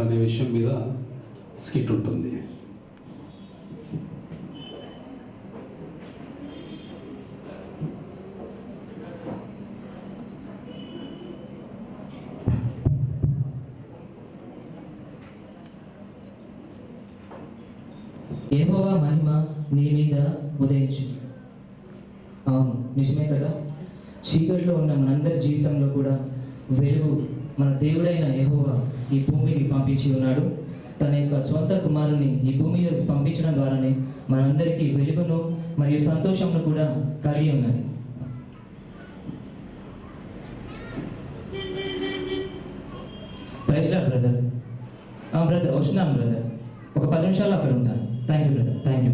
అనే విషయం మీద స్కిట్ ఉంటుంది. యెహోవా మహిమ నీ మీద ఉదయించింది. అవును, నిజమే కదా. చీకట్లో ఉన్న మనందరి జీవితంలో కూడా వెలుగు మన దేవుడైన యెహోవా ఈ భూమికి పంపించి ఉన్నాడు. తన యొక్క స్వంత కుమారుని ఈ భూమి మీద పంపించడం ద్వారానే మనందరికీ వెలుగును మరియు సంతోషమును కూడా కలిగి ఉన్నది. Praise lord brother. బ్రదర్ వస్తున్నాను బ్రదర్, ఒక 10 నిమిషాలు అక్కడ ఉంటాను. Thank you brother, thank you.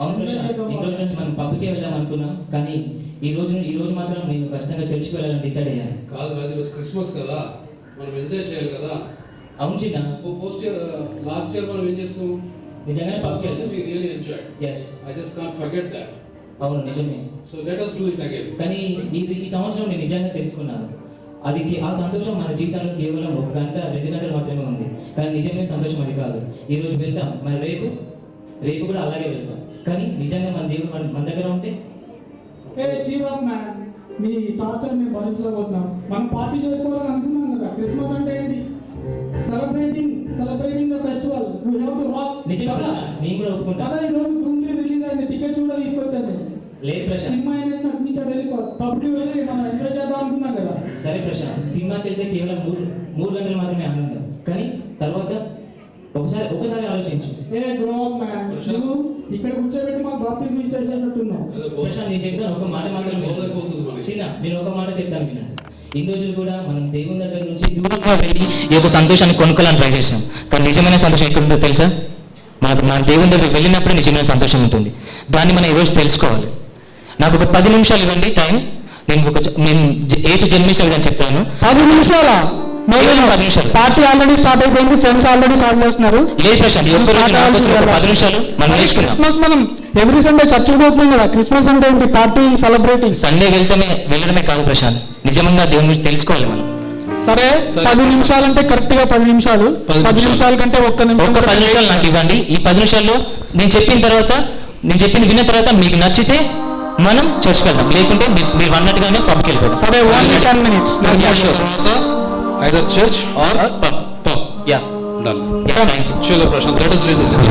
అవును ప్రశాంత్, ఈ రోజు నుంచి మనం పబ్కి వెళ్దాం అనుకున్నాం, కానీ ఈ రోజు మాత్రం నేను ఖచ్చితంగా చర్చికి వెళ్ళాలని డిసైడ్ అయ్యాను. కాదు ఈరోజు క్రిస్మస్ కదా, మనం ఎంజాయ్ చేయాలి కదా. అవును చిన్న, లాస్ట్ ఇయర్ మనం ఏం చేస్తాం, నిజంగానే పబ్కి వెళ్ళాం. We really enjoyed. Yes. I just can't forget that. అవును నిజమే. So let us do it again. కానీ ఈ సంవత్సరం నేను నిజంగా తెలుసుకున్నాను, అది ఆ సంతోషం మన జీవితంలో కేవలం 1 గంట 2 గంటలు మాత్రమే ఉంది. కానీ నిజమైన సంతోషం అది కాదు. ఈ రోజు వెళ్తాం, మరి రేపు కూడా అలాగే వెళ్తాం. కానీ నిజంగా మన దేవుడు మన దగ్గర ఉంటే మీ టార్చర్ మేము భరించలేకపోతున్నాం. మనం పార్టీ చేసుకోవాలని అనుకున్నాం కదా. క్రిస్మస్ అంటే ఏంటి? Celebrating the festival. You have to rock. నిజంగా నేను కూడా ఒప్పుకుంటా. అదే ఈ రోజు దుమ్కి రిలీజ్ అయింది, టికెట్స్ కూడా తీసుకొచ్చాను. లేదు ప్రశాంత్, సినిమా అయినట్టు నుంచి పబ్కి వెళ్ళి మనం ఎంజాయ్ చేద్దాం అనుకున్నాం కదా. సరే ప్రశాంత్, సినిమాకి వెళ్తే కేవలం 3 గంటలు మాత్రమే ఆనందం. కానీ తర్వాత ఒకసారి ఆలోచించు. నువ్వు ఇక్కడ కూర్చోబెట్టి మాకు బాప్తిజం ఇచ్చేసేటట్టున్నావు. ప్రశాంత్, నేను చెప్తాను ఒక మాట మాత్రం చిన్న, నేను ఒక మాట చెప్తాను విన్నా. ఇన్ని రోజులు కూడా మనం దేవుని దగ్గర నుంచి దూరంగా వెళ్ళి ఈ యొక్క సంతోషాన్ని కొనుక్కోవాలని ట్రై చేసాం. కానీ నిజమైన సంతోషం ఎక్కడ ఉందో తెలుసా? మన దేవుని దగ్గర వెళ్ళినప్పుడే నిజమైన సంతోషం ఉంటుంది. దాన్ని మనం ఈరోజు తెలుసుకోవాలి. నాకు ఒక 10 నిమిషాలు ఇవ్వండి టైం. నేను యేసు జన్మించిన విధానం చెప్తాను. 10 నిమిషాల 10 నిమిషాలు. పార్టీ ఆల్రెడీ స్టార్ట్ అయిపోయింది, ఫ్రెండ్స్ ఆల్రెడీ కాల్ చేస్తున్నారు. లేదు ప్రశాంత్, ఈ ఒక్క రోజు నా కోసం ఒక 10 నిమిషాలు మనం నేర్చుకున్నాం. క్రిస్మస్ మనం ఎవ్రీ సండే చర్చికి పోతున్నాం కదా, క్రిస్మస్ అంటే ఏంటి? Partying, celebrating. సండే వెళ్ళడమే కాదు ప్రశాంత్, నిజంగా దేవుని గురించి తెలుసుకోవాలి మనం. సరే 10 నిమిషాలు అంటే కరెక్ట్ గా 10 నిమిషాలు. 10 నిమిషాల కంటే ఒక్క 10 నిమిషాలు నాకు ఇవ్వండి. ఈ 10 నిమిషాల్లో నేను చెప్పింది విన్న తర్వాత మీకు నచ్చితే మనం చర్చ్కి వెళ్దాం, లేకుంటే మీరు అన్నట్టుగానే పబ్కి వెళ్ళిపోతాం. సరే, only 10 minutes. either church or pub. Yeah. Done. Yeah, thank you. Sure, Prashant. Let us listen to him.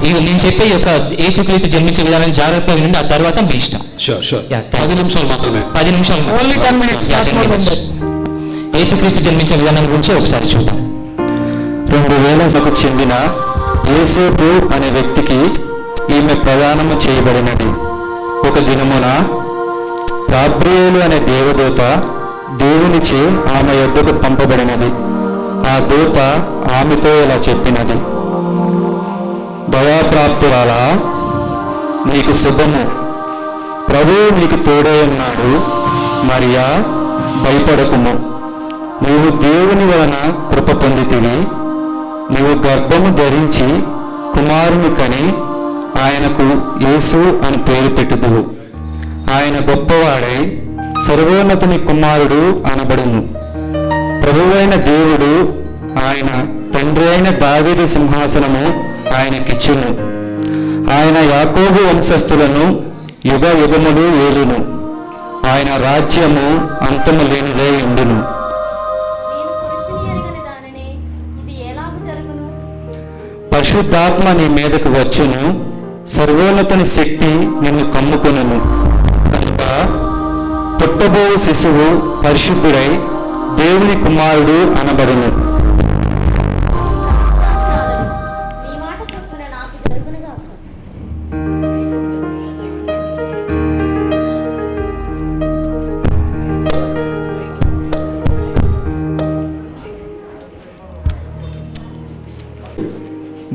ఇది నేను చెప్పే యొక్క యేసుక్రీస్తు జన్మించే విధానం జాగ్రత్తగా వినండి, ఆ తర్వాత మీ ఇష్టం. Sure. Yeah, thank you. 10 నిమిషాలు మాత్రమే. 10 నిమిషాలు. Only 10 minutes. Yeah, 10 minutes. యేసుక్రీస్తు జన్మించే విధానం గురించి ఒకసారి చూద్దాం. 2000కు చెందిన యోసేపు అనే వ్యక్తికి ఈమె ప్రదానము చేయబడినది. ఒక దినమున గాబ్రియేలు అనే దేవదూత దేవునిచే ఆమె యొద్దకు పంపబడినది. ఆ దూత ఆమెతో ఇలా చెప్పినది: దయాప్రాప్తురాలా, నీకు శుభము, ప్రభువు నీకు తోడై ఉన్నాడు. మరియా, భయపడకుము, నీవు దేవుని వలన కృప పొందితివి. నీవు గర్భము ధరించి కుమారుని కని ఆయనకు యేసు అని పేరు పెట్టుదువు. ఆయన గొప్పవాడై సర్వోన్నతుని కుమారుడు అనబడును. ప్రభువైన దేవుడు ఆయన తండ్రి అయిన దావీదు సింహాసనము ఆయనకిచ్చును. ఆయన యాకోబు వంశస్థులను యుగ యుగములు ఏలును. ఆయన రాజ్యము అంతము లేనిదై ఉండును. పరిశుద్ధాత్మ నీ మీదకు వచ్చును, సర్వోన్నతుని శక్తి నిన్ను కమ్ముకొనును. కనుక పుట్టబో శిశువు పరిశుద్ధుడై దేవుని కుమారుడు అనబడును.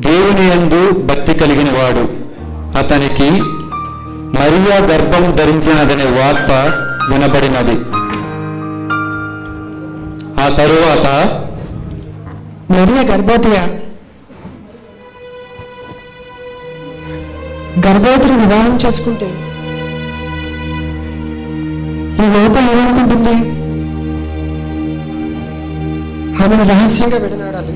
దేవుని యందు భక్తి కలిగిన వాడు, అతనికి మరియా గర్భం ధరించినదనే వార్త వినబడినది. ఆ తరువాత మరియా గర్భవతిని వివాహం చేసుకుంటే ఈ లోకం ఏమనుకుంటుంది? ఆమెను రహస్యంగా విడనాడాలి.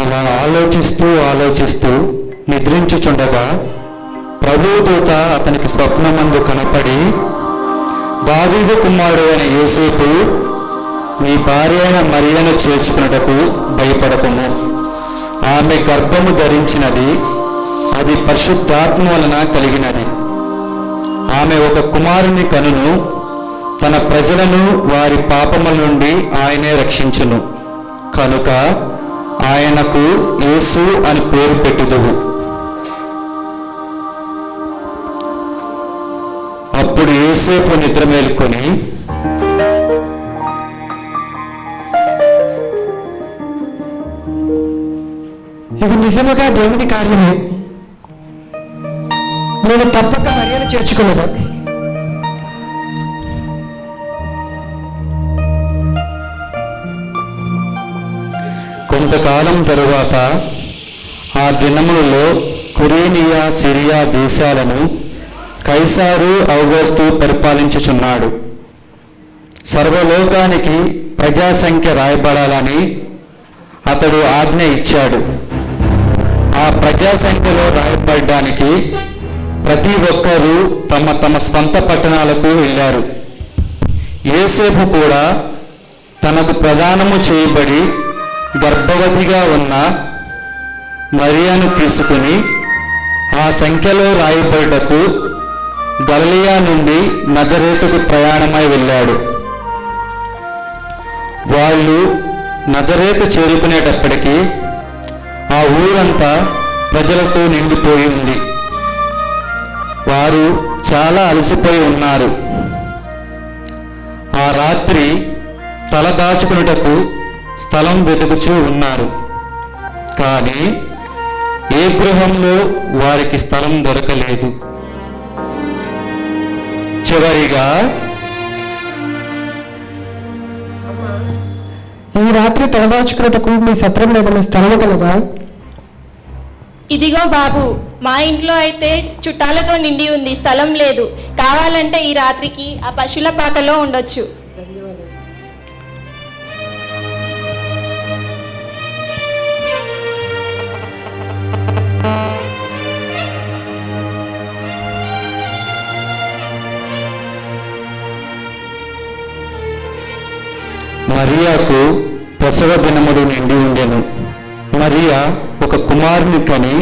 అలా ఆలోచిస్తూ నిద్రించుచుండగా ప్రభువు దూత అతనికి స్వప్నమందు కనపడి, దావీదు కుమారుడు అయిన యోసేపు, నీ భార్య అయిన మరియను చేర్చుకున్నటకు భయపడకుము. ఆమె గర్భము ధరించినది, అది పరిశుద్ధాత్మ వలన కలిగినది. ఆమె ఒక కుమారుని కనును, తన ప్రజలను వారి పాపముల నుండి ఆయనే రక్షించును. కనుక ఆయనకు యేసు అని పేరు పెట్టుదువు. అప్పుడు యోసేపు నిద్ర మేలుకొని ఇది నిజముగా దేవుని కార్యమే, నేను తప్పక మరియను చేర్చుకున్నదా. కొంతకాలం తరువాత ఆ దినములలో కురేనియా, సిరియా దేశాలను కైసారు ఔగస్తు పరిపాలించుచున్నాడు. సర్వలోకానికి ప్రజాసంఖ్య రాయబడాలని అతడు ఆజ్ఞ ఇచ్చాడు. ఆ ప్రజాసంఖ్యలో రాయబడడానికి ప్రతి ఒక్కరూ తమ తమ స్వంత పట్టణాలకు వెళ్ళారు. యోసేపు కూడా తనకు ప్రదానము చేయబడి గర్భవతిగా ఉన్న మరియను తీసుకుని ఆ సంఖ్యలో రాయబడుటకు గలిలయ నుండి నజరేతుకు ప్రయాణమై వెళ్ళాడు. వాళ్ళు నజరేతు చేరుకునేటప్పటికీ ఆ ఊరంతా ప్రజలతో నిండిపోయి ఉంది. వారు చాలా అలసిపోయి ఉన్నారు. ఆ రాత్రి తల దాచుకున్నటకు స్థలం వెతుకుచూ ఉన్నారు. కానీ ఏ గృహంలో వారికి స్థలం దొరకలేదు. చివరిగా ఈ రాత్రి తలదాచుకున్నట్టుకు మీ సత్రంలో ఏదైనా స్థలం కలదా? ఇదిగో బాబు, మా ఇంట్లో అయితే చుట్టాలతో నిండి ఉంది, స్థలం లేదు. కావాలంటే ఈ రాత్రికి ఆ పశువుల పాకలో ఉండొచ్చు. మరియాకు ప్రసవ దినములు నిండి ఉండెను. మరియా ఒక కుమారుని కని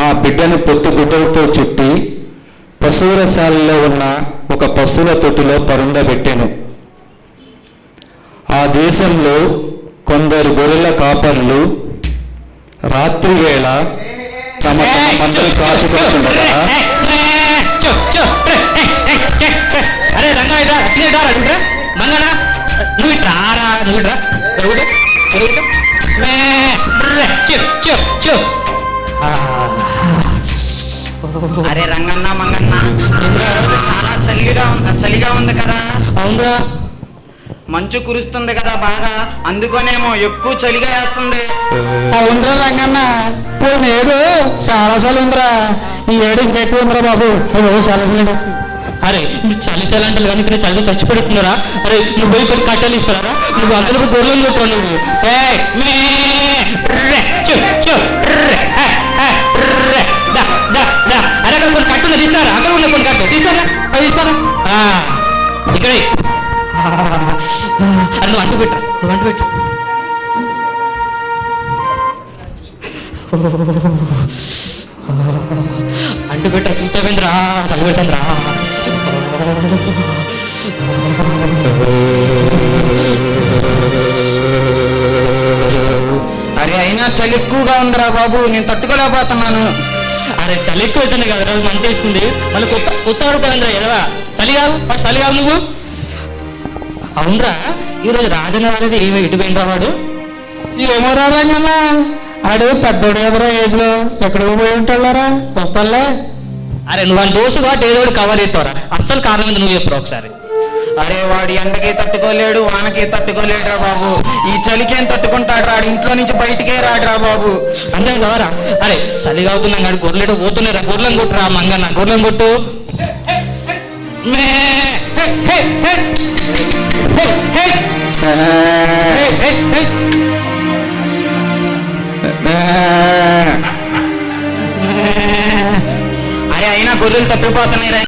ఆ బిడ్డను పొత్తుగుడ్డలతో చుట్టి పశువురశాలలో ఉన్న ఒక పశువుల తొట్టిలో పరుండబెట్టెను. ఆ దేశంలో కొందరు గొర్రెల కాపరులు రాత్రి వేళ తమ తమ మందలు కాచుకొచ్చుండగా అరే రంగా ఇట్రా, అసలే ఇట్రా, ఇట్రా మంగనా, నువ్వు ఇట్రా రా, నువ్వు ఇట్రా, జరుగుతా జరుగుతా అరే రంగన్న మంగన్న, ఈరోజు చాలా చలిగా ఉంది కదా. అవునరా, మంచు కురుస్తుంది కదా బాగా, అందుకోనేమో ఎక్కువ చలిగా వేస్తుంది. అవునరా రంగన్న, పోయిన ఏడు చాలా చలి ఉందిరా, ఈ ఏడు ఇంకా ఎక్కువ ఉందిరా బాబు. చాలా చలి. అరే మీరు చలి చలి అంటారు కానీ ఇక్కడ చలితో చచ్చిపెడుతున్నారా? అరే నువ్వు పోయి కొన్ని కట్టెలు తీసుకురారా, నువ్వు అందులో గొర్రెలు కొట్టావు నువ్వు. అరే అక్కడ కొన్ని కట్టున్నా తీసుకురా, అక్కడ ఉన్న కొన్ని కట్టు తీసుకురా, అవి తీసుకురా ఇక్కడే. అది నువ్వు అంటు పెట్టు, నువ్వు అంటు పెట్టు. అంటు పెట్ట చూస్తావేంద్రా, చలి పెడతాను రా. అరే అయినా చలి ఎక్కువగా ఉందిరా బాబు, నేను తట్టుకోలేకపోతున్నాను. అరే చలి ఎక్కువ అవుతుంది కదా, రోజు మంచి వేసుకుంది మళ్ళీ కొత్త పడుకోవాలంద్రా ఎదవా. చలి కావు ఫస్ట్, చలి కావు నువ్వు. అవునరా, ఈరోజు రాజన్న వాడేది ఏమి ఇటు పోయినరా వాడు? ఏమో రంగన్న, ఆడు పెద్దోడు ఎదురో ఏజ్ లో ఎక్కడికి పోయి ఉంటారా, వస్తాలే. అరే నువ్వు అని దోసు కాబట్టి ఏదో కవర్ ఎత్తావరా, అస్సలు కారణం ఏంది నువ్వు చెప్పు ఒకసారి. అరే వాడు ఎండకి తట్టుకోలేడు, వానకి తట్టుకోలేడురా బాబు. ఈ చలికేం తట్టుకుంటాడు? రాడు ఇంట్లో నుంచి బయటికే రాడురా బాబు. అంతే కదరా. అరే చలి కావుతున్నాం కాదు, గొర్రెలు పోతున్నారా, గొర్రెలను కొట్టురా మంగన్న, గొర్రెలను కొట్టు. అరే అయినా గొర్రెలు తప్పిపోతున్నాయి.